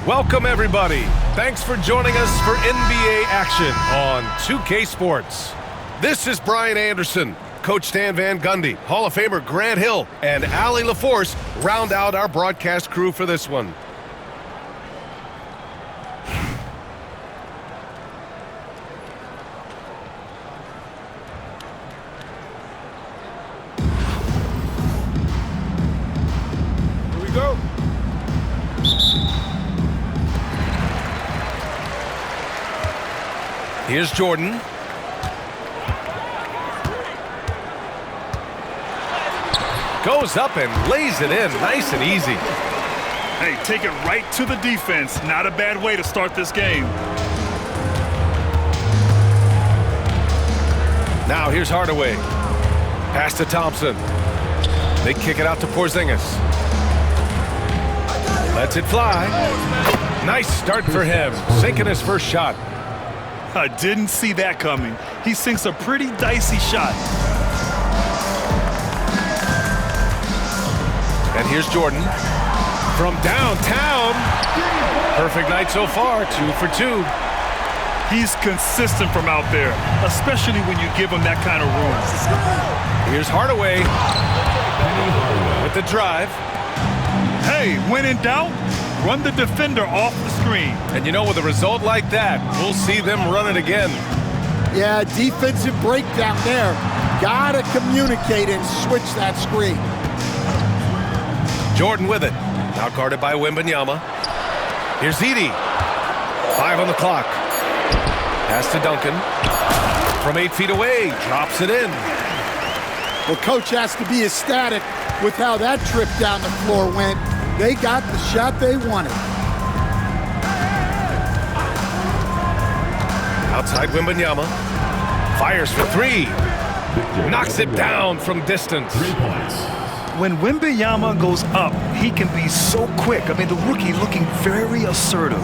Welcome, everybody. Thanks for joining us for NBA action on 2K Sports. This is Brian Anderson. Coach Stan Van Gundy, Hall of Famer Grant Hill, and Allie LaForce round out our broadcast crew for this one. Here we go. Here's Jordan. Goes up and lays it in, nice and easy. Hey, take it right to the defense. Not a bad way to start this game. Now here's Hardaway. Pass to Thompson. They kick it out to Porzingis. Lets it fly. Nice start for him, sinking his first shot. I didn't see that coming. He sinks a pretty dicey shot. And here's Jordan from downtown. Perfect night so far, 2 for 2. He's consistent from out there, especially when you give him that kind of room. Here's Hardaway with the drive. Hey, when in doubt, run the defender off the screen. And you know, with a result like that, we'll see them run it again. Yeah, defensive breakdown there. Gotta communicate and switch that screen. Jordan with it. Now guarded by Wembanyama. Here's Edey. 5 on the clock. Pass to Duncan. From 8 feet away, drops it in. Well, coach has to be ecstatic with how that trip down the floor went. They got the shot they wanted. Outside Wembanyama. Fires for 3. Knocks it down from distance. 3 points. When Wembanyama goes up, he can be so quick. I mean, the rookie looking very assertive.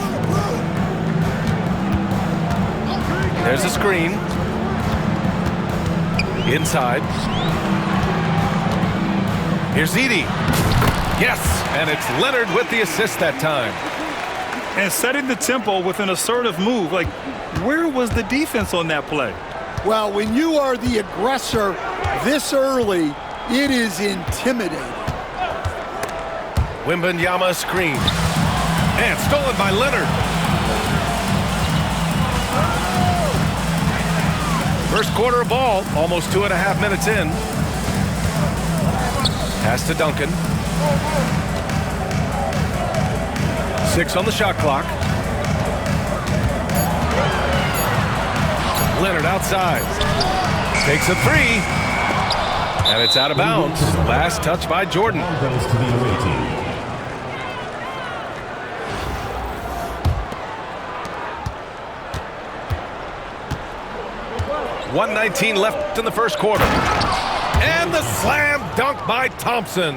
There's a screen. Inside. Here's Edey. Yes, and it's Leonard with the assist that time. And setting the tempo with an assertive move. Like, where was the defense on that play? Well, when you are the aggressor this early, it is intimidating. Wembanyama screen. And stolen by Leonard. First quarter of ball, almost 2.5 minutes in. Pass to Duncan. 6 on the shot clock. Leonard outside. Takes a 3. And it's out of bounds. Last touch by Jordan. Goes to the away team. .119 left in the first quarter. And the slam dunk by Thompson.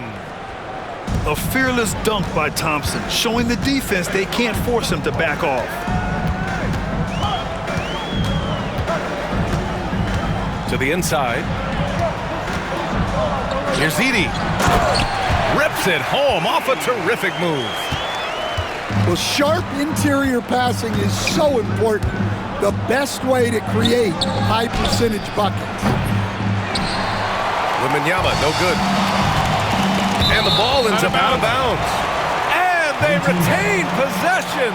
A fearless dunk by Thompson, showing the defense they can't force him to back off. To the inside. Here's Edey. Rips it home off a terrific move. Well, sharp interior passing is so important. The best way to create high percentage buckets. Wembanyama, no good. And the ball ends up out of bounds. And they retain possession.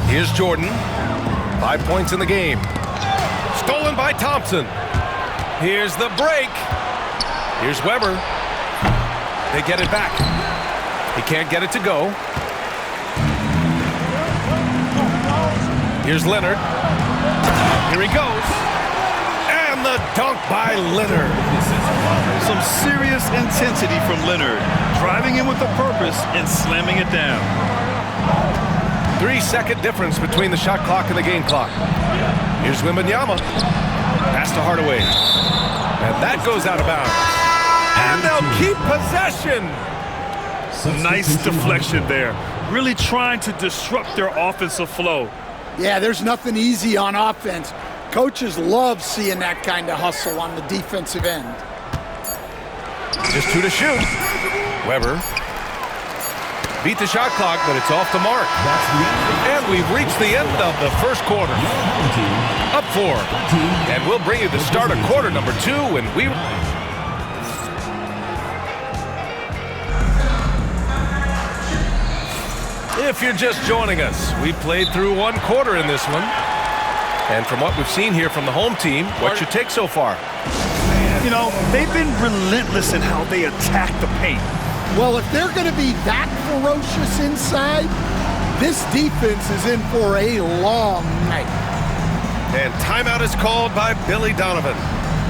Here's Jordan. 5 points in the game. Stolen by Thompson. Here's the break. Here's Weber. They get it back. He can't get it to go. Here's Leonard. Here he goes. And the dunk by Leonard. Some serious intensity from Leonard, driving in with a purpose and slamming it down. 3-second difference between the shot clock and the game clock. Here's Wembanyama. Pass to Hardaway. And that goes out of bounds. And they'll keep possession. Nice deflection there. Really trying to disrupt their offensive flow. Yeah, there's nothing easy on offense. Coaches love seeing that kind of hustle on the defensive end. Just 2 to shoot. Weber beat the shot clock, but it's off the mark. And we've reached the end of the first quarter. Up 4. And we'll bring you the start of quarter number 2, and we... If you're just joining us, we played through 1 quarter in this one. And from what we've seen here from the home team, what's your take so far? You know, they've been relentless in how they attack the paint. Well, if they're going to be that ferocious inside, this defense is in for a long night. And timeout is called by Billy Donovan.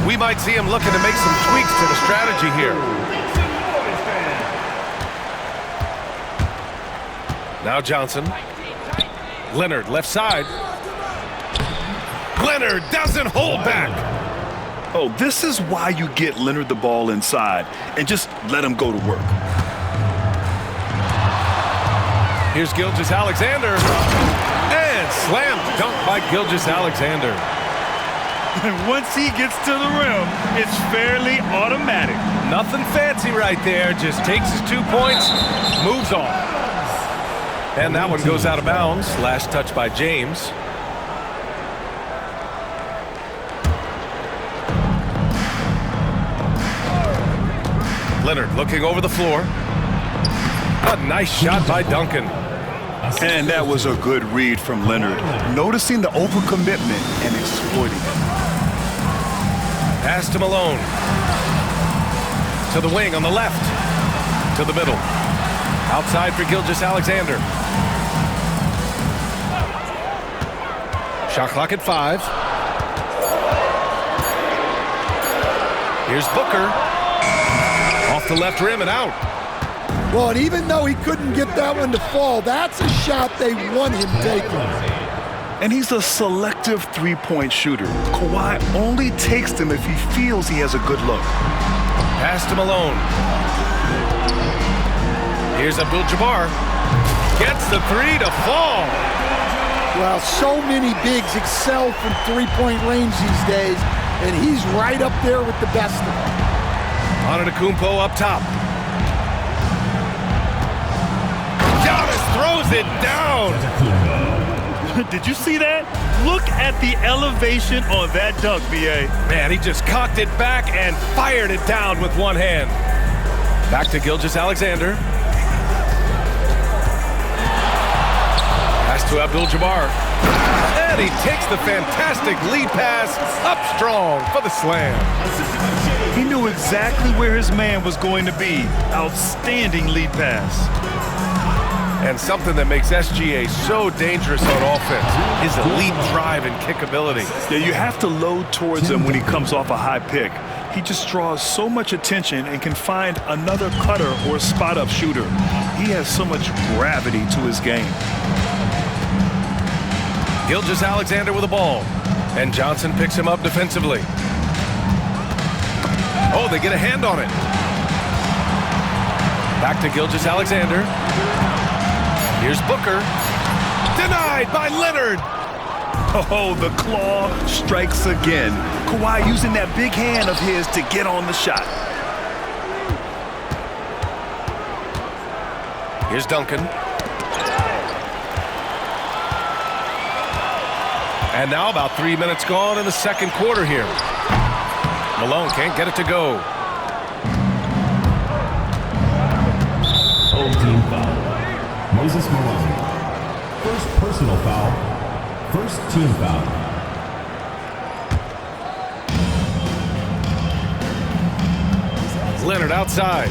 We might see him looking to make some tweaks to the strategy here. Now Johnson. Leonard, left side. Leonard doesn't hold back. Oh, this is why you get Leonard the ball inside and just let him go to work. Here's Gilgeous-Alexander. And slam dunk by Gilgeous-Alexander. And once he gets to the rim, it's fairly automatic. Nothing fancy right there. Just takes his 2 points, moves on. And that one goes out of bounds. Last touch by James. Leonard looking over the floor. A nice shot by Duncan. And that was a good read from Leonard, noticing the overcommitment and exploiting it. Pass to Malone. To the wing on the left. To the middle. Outside for Gilgeous-Alexander. Shot clock at 5. Here's Booker. Off the left rim and out. Well, and even though he couldn't get that one to fall, that's a shot they want him taking. And he's a selective three-point shooter. Kawhi only takes them if he feels he has a good look. Pass to Malone. Here's Abdul-Jabbar. Gets the 3 to fall. Well, so many bigs excel from three-point range these days, and he's right up there with the best of them. Antetokounmpo up top. Giannis throws it down. Did you see that? Look at the elevation on that dunk, B.A. Man, he just cocked it back and fired it down with one hand. Back to Gilgeous-Alexander. Pass to Abdul-Jabbar. And he takes the fantastic lead pass up strong for the slam. He knew exactly where his man was going to be. Outstanding lead pass. And something that makes SGA so dangerous on offense is elite drive and kick ability. Yeah, you have to load towards him when he comes off a high pick. He just draws so much attention and can find another cutter or spot-up shooter. He has so much gravity to his game. Gilgeous-Alexander with the ball. And Johnson picks him up defensively. Oh, they get a hand on it. Back to Gilgeous-Alexander. Here's Booker. Denied by Leonard. Oh, the claw strikes again. Kawhi using that big hand of his to get on the shot. Here's Duncan. And now about 3 minutes gone in the second quarter here. Malone can't get it to go. Old team foul. Moses Malone. First personal foul. First team foul. Leonard outside.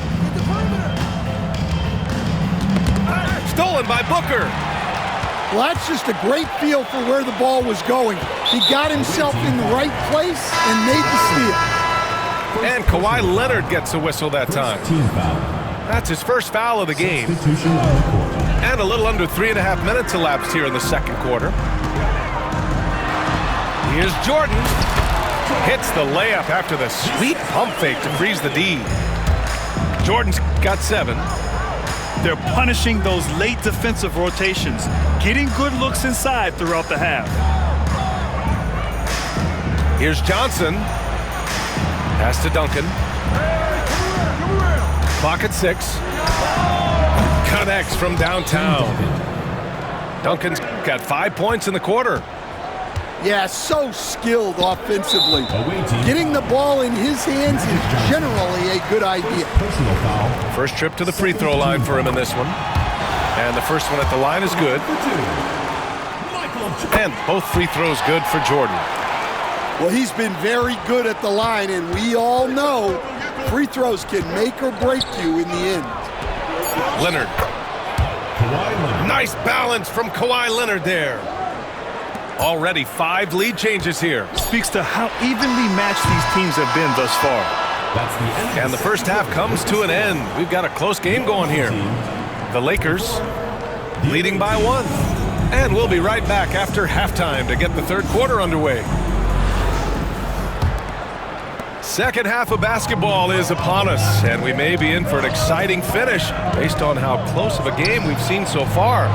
Stolen by Booker. Well, that's just a great feel for where the ball was going. He got himself in the right place and made the steal. And Kawhi Leonard gets a whistle that time. Team foul. That's his first foul of the game. Substitution on the court. And a little under 3.5 minutes elapsed here in the second quarter. Here's Jordan. Hits the layup after the sweet pump fake to freeze the D. Jordan's got 7. They're punishing those late defensive rotations, getting good looks inside throughout the half. Here's Johnson. Pass to Duncan. Clock at 6. Connects from downtown. Duncan's got 5 points in the quarter. Yeah, so skilled offensively. Getting the ball in his hands is generally a good idea. Personal foul. First trip to the free throw line for him in this one. And the first one at the line is good. And both free throws good for Jordan. Well, he's been very good at the line, and we all know free throws can make or break you in the end. Leonard. Nice balance from Kawhi Leonard there. Already 5 lead changes here. Speaks to how evenly matched these teams have been thus far. That's the end. And the first half comes to an end. We've got a close game going here. The Lakers leading by 1. And we'll be right back after halftime to get the third quarter underway. Second half of basketball is upon us, and we may be in for an exciting finish based on how close of a game we've seen so far.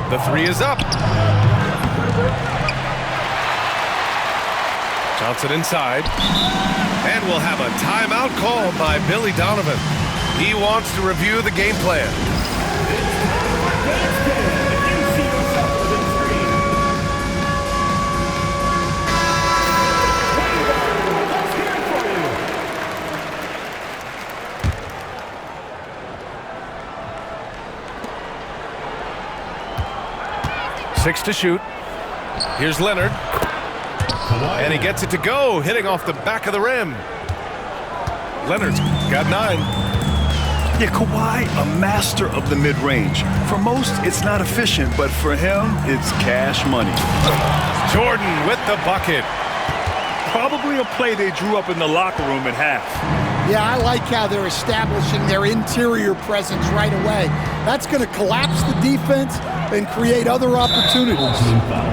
The 3 is up. Johnson inside. And we'll have a timeout called by Billy Donovan. He wants to review the game plan. Six to shoot. Here's Leonard. And he gets it to go, hitting off the back of the rim. Leonard's got 9. Yeah, Kawhi, a master of the mid-range. For most, it's not efficient, but for him, it's cash money. Jordan with the bucket. Probably a play they drew up in the locker room at half. Yeah, I like how they're establishing their interior presence right away. That's going to collapse the defense and create other opportunities. Team foul.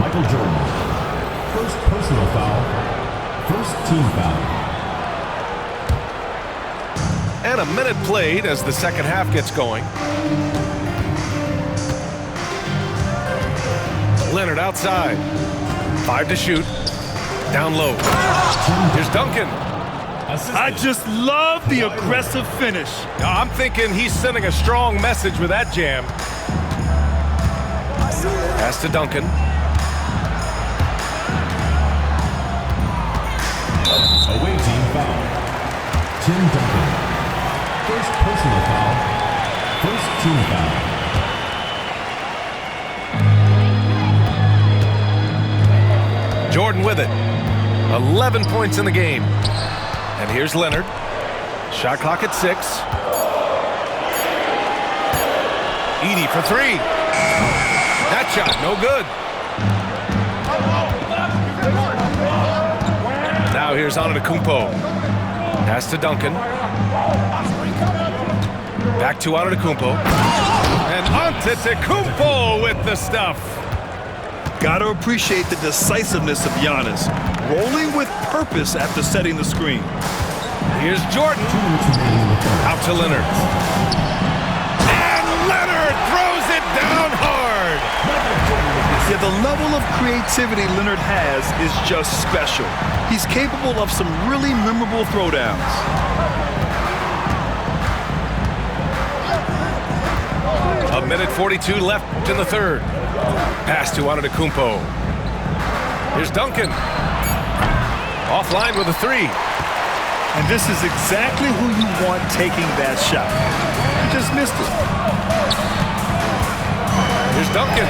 Michael Jordan. First personal foul. First team foul. And a minute played as the second half gets going. Leonard outside. 5 to shoot. Down low. Here's Duncan. I just love the aggressive finish. I'm thinking he's sending a strong message with that jam. Pass to Duncan. Away team foul. Tim Duncan. First personal foul. First team foul. Jordan with it. 11 points in the game. And here's Leonard. Shot clock at 6. Edey for 3. That shot, no good. Now here's Antetokounmpo. Pass to Duncan. Back to Antetokounmpo. And Antetokounmpo with the stuff. Gotta appreciate the decisiveness of Giannis, rolling with purpose after setting the screen. Here's Jordan. Out to Leonard. And Leonard throws it down hard. Yeah, the level of creativity Leonard has is just special. He's capable of some really memorable throwdowns. A minute 42 left in the third. Pass to Antetokounmpo. Here's Duncan. Offline with a 3. And this is exactly who you want taking that shot. He just missed it. Here's Duncan.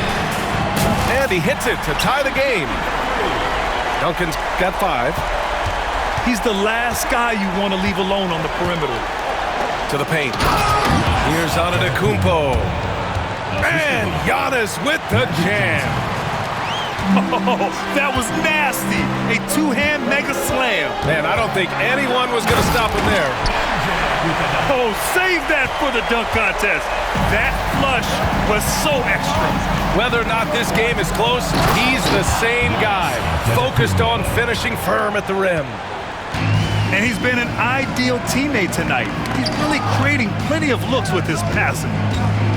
And he hits it to tie the game. Duncan's got 5. He's the last guy you want to leave alone on the perimeter. To the paint. Here's Antetokounmpo. And Giannis with the jam. Oh, that was nasty. A two-hand mega slam. Man, I don't think anyone was going to stop him there. Oh, save that for the dunk contest. That flush was so extra. Whether or not this game is close, he's the same guy, focused on finishing firm at the rim. And he's been an ideal teammate tonight. He's really creating plenty of looks with his passing.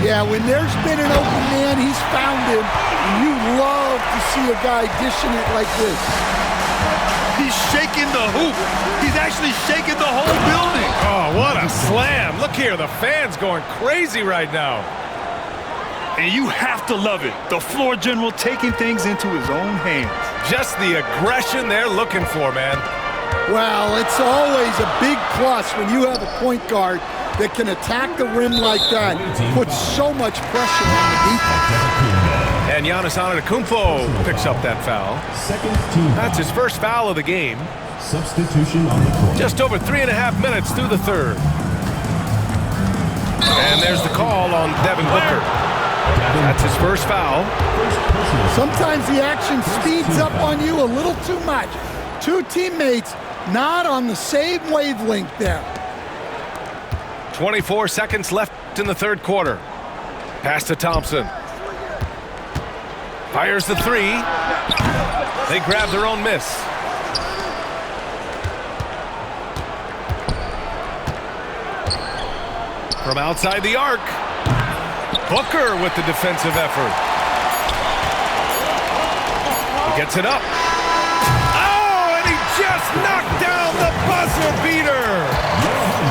Yeah, when there's been an open man, he's found him, and you see a guy dishing it like this. He's shaking the hoop. He's actually shaking the whole building. Oh, what a slam. Look here, the fans going crazy right now. And you have to love it. The floor general taking things into his own hands. Just the aggression they're looking for, man. Well, it's always a big plus when you have a point guard that can attack the rim like that, put so much pressure on the defense. And Giannis Antetokounmpo picks up that foul. Second team foul. That's his first foul of the game. Substitution on the court. Just over 3.5 minutes through the third. And there's the call on Devin Booker. That's his first foul. Sometimes the action speeds up on you a little too much. Two teammates not on the same wavelength there. 24 seconds left in the third quarter. Pass to Thompson. Fires the three. They grab their own miss. From outside the arc. Booker with the defensive effort. He gets it up. Oh, and he just knocked down the buzzer beater.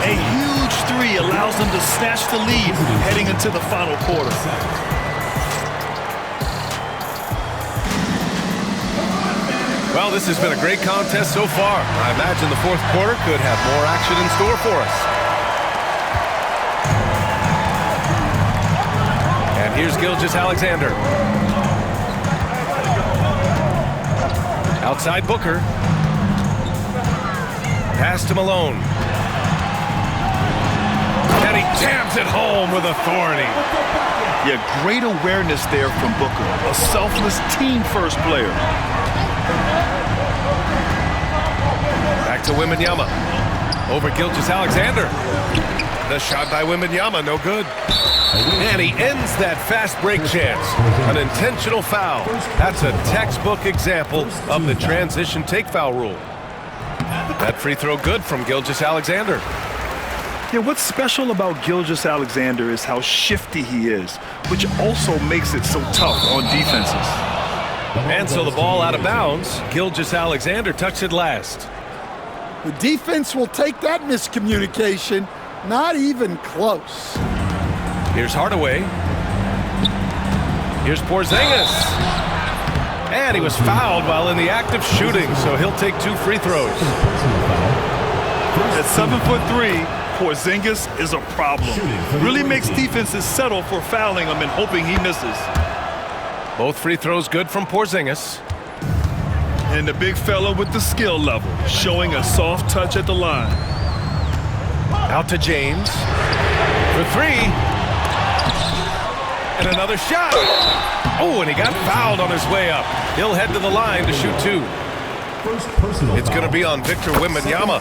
A huge three allows them to snatch the lead heading into the final quarter. Well, this has been a great contest so far. I imagine the fourth quarter could have more action in store for us. And here's Gilgeous-Alexander. Outside Booker. Pass to Malone. And he jams it home with authority. Yeah, great awareness there from Booker. A selfless team-first player. Back to Wembanyama. Over Gilgeous-Alexander. The shot by Wembanyama, no good. And he ends that fast break chance. An intentional foul. That's a textbook example of the transition take foul rule. That free throw good from Gilgeous-Alexander. Yeah, what's special about Gilgeous-Alexander is how shifty he is, which also makes it so tough on defenses. And so the ball out of bounds. Gilgeous-Alexander touched it last. The defense will take that miscommunication. Not even close. Here's Hardaway. Here's Porzingis. And he was fouled while in the act of shooting, so he'll take 2 free throws. At 7'3", Porzingis is a problem. Really makes defenses settle for fouling him and hoping he misses. Both free throws good from Porzingis. And the big fella with the skill level, showing a soft touch at the line. Out to James. For 3. And another shot. Oh, and he got fouled on his way up. He'll head to the line to shoot 2. It's going to be on Victor Wembanyama.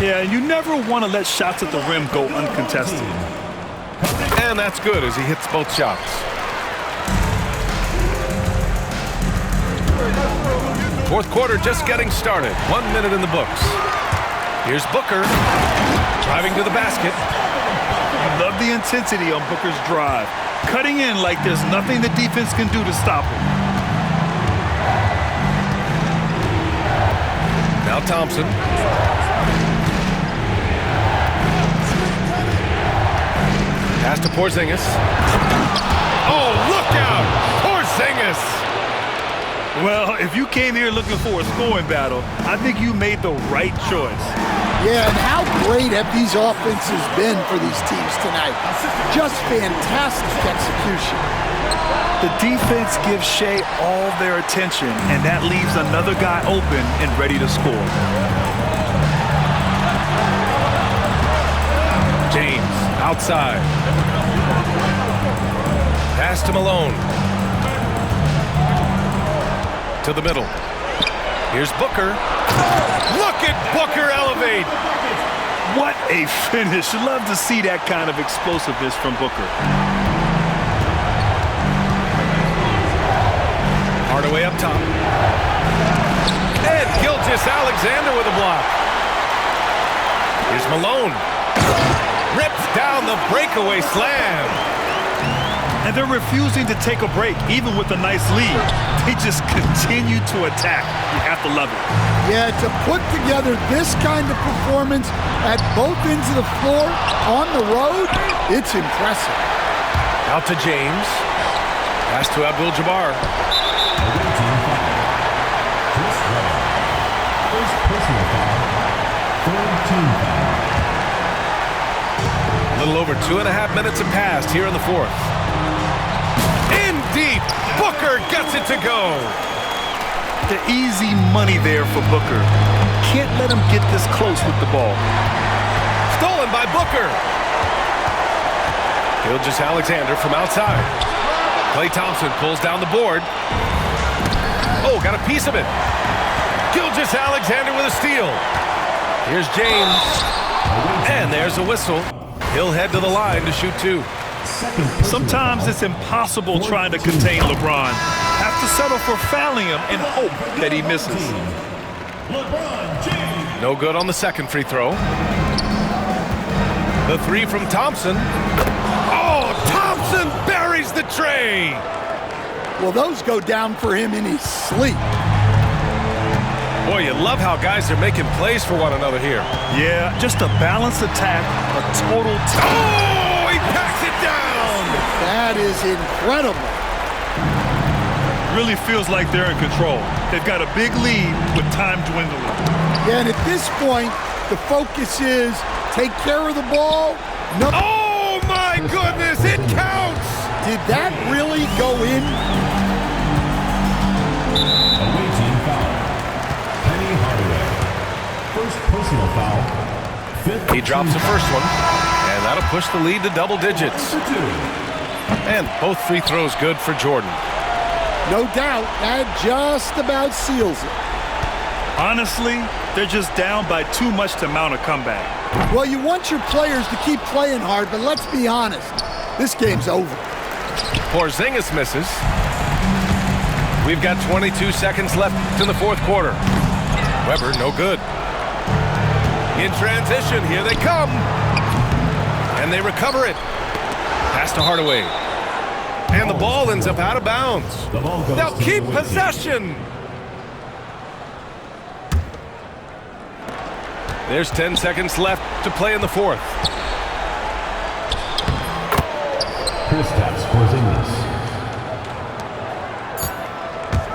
Yeah, and you never want to let shots at the rim go uncontested. And that's good as he hits both shots. Fourth quarter just getting started. 1 minute in the books. Here's Booker. Driving to the basket. Love the intensity on Booker's drive. Cutting in like there's nothing the defense can do to stop him. Now Thompson. Pass to Porzingis. Oh, look out! Porzingis! Well, if you came here looking for a scoring battle, I think you made the right choice. Yeah, and how great have these offenses been for these teams tonight? Just fantastic execution. The defense gives Shea all their attention, and that leaves another guy open and ready to score. James, outside. Pass to Malone. To the middle. Here's Booker. Look at Booker elevate. What a finish. Love to see that kind of explosiveness from Booker. Hardaway up top. And Gilgeous-Alexander with a block. Here's Malone. Rips down the breakaway slam. And they're refusing to take a break, even with a nice lead. They just continue to attack. You have to love it. Yeah, to put together this kind of performance at both ends of the floor on the road, it's impressive. Out to James. Pass to Abdul-Jabbar. First personal foul. Third team foul. A little over 2.5 minutes have passed here in the fourth. In deep. Booker gets it to go. The easy money there for Booker. Can't let him get this close with the ball. Stolen by Booker. Gilgeous-Alexander from outside. Klay Thompson pulls down the board. Oh, got a piece of it. Gilgeous-Alexander with a steal. Here's James. And there's a whistle. He'll head to the line to shoot two. Sometimes it's impossible trying to contain LeBron. Have to settle for fouling him and hope that he misses. No good on the second free throw. The three from Thompson. Oh, Thompson buries the tray. Well, those go down for him in his sleep. Boy, you love how guys are making plays for one another here. Yeah, just a balanced attack, a total Oh, he packs it down. That is incredible. Really feels like they're in control. They've got a big lead with time dwindling. Yeah, and at this point, the focus is take care of the ball. No. Oh, my goodness, it counts. Did that really go in? Away team foul. Penny Hardaway. First personal foul. Fifth He drops the first one, and that'll push the lead to double digits. And both free throws good for Jordan. No doubt, that just about seals it. Honestly, they're just down by too much to mount a comeback. Well, you want your players to keep playing hard, but let's be honest, this game's over. Porzingis misses. We've got 22 seconds left in the fourth quarter. Weber, no good. In transition, here they come. And they recover it. Pass to Hardaway. And the ball ends up out of bounds. They'll keep possession. There's 10 seconds left to play in the fourth. Kristaps Porzingis.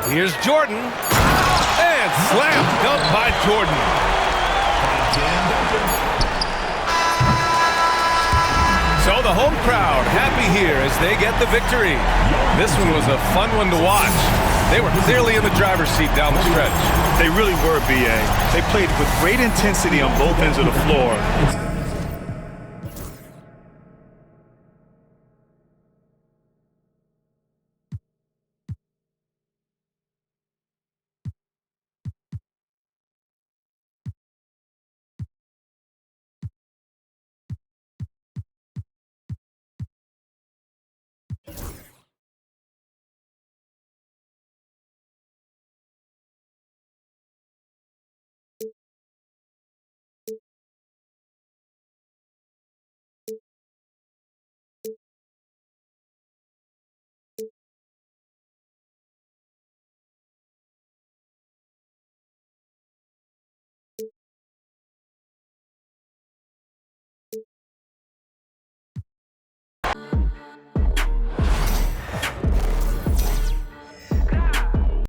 Here's Jordan. And slam dunk by Jordan. So the home crowd happy here as they get the victory. This one was a fun one to watch. They were clearly in the driver's seat down the stretch. They really were, B.A. They played with great intensity on both ends of the floor.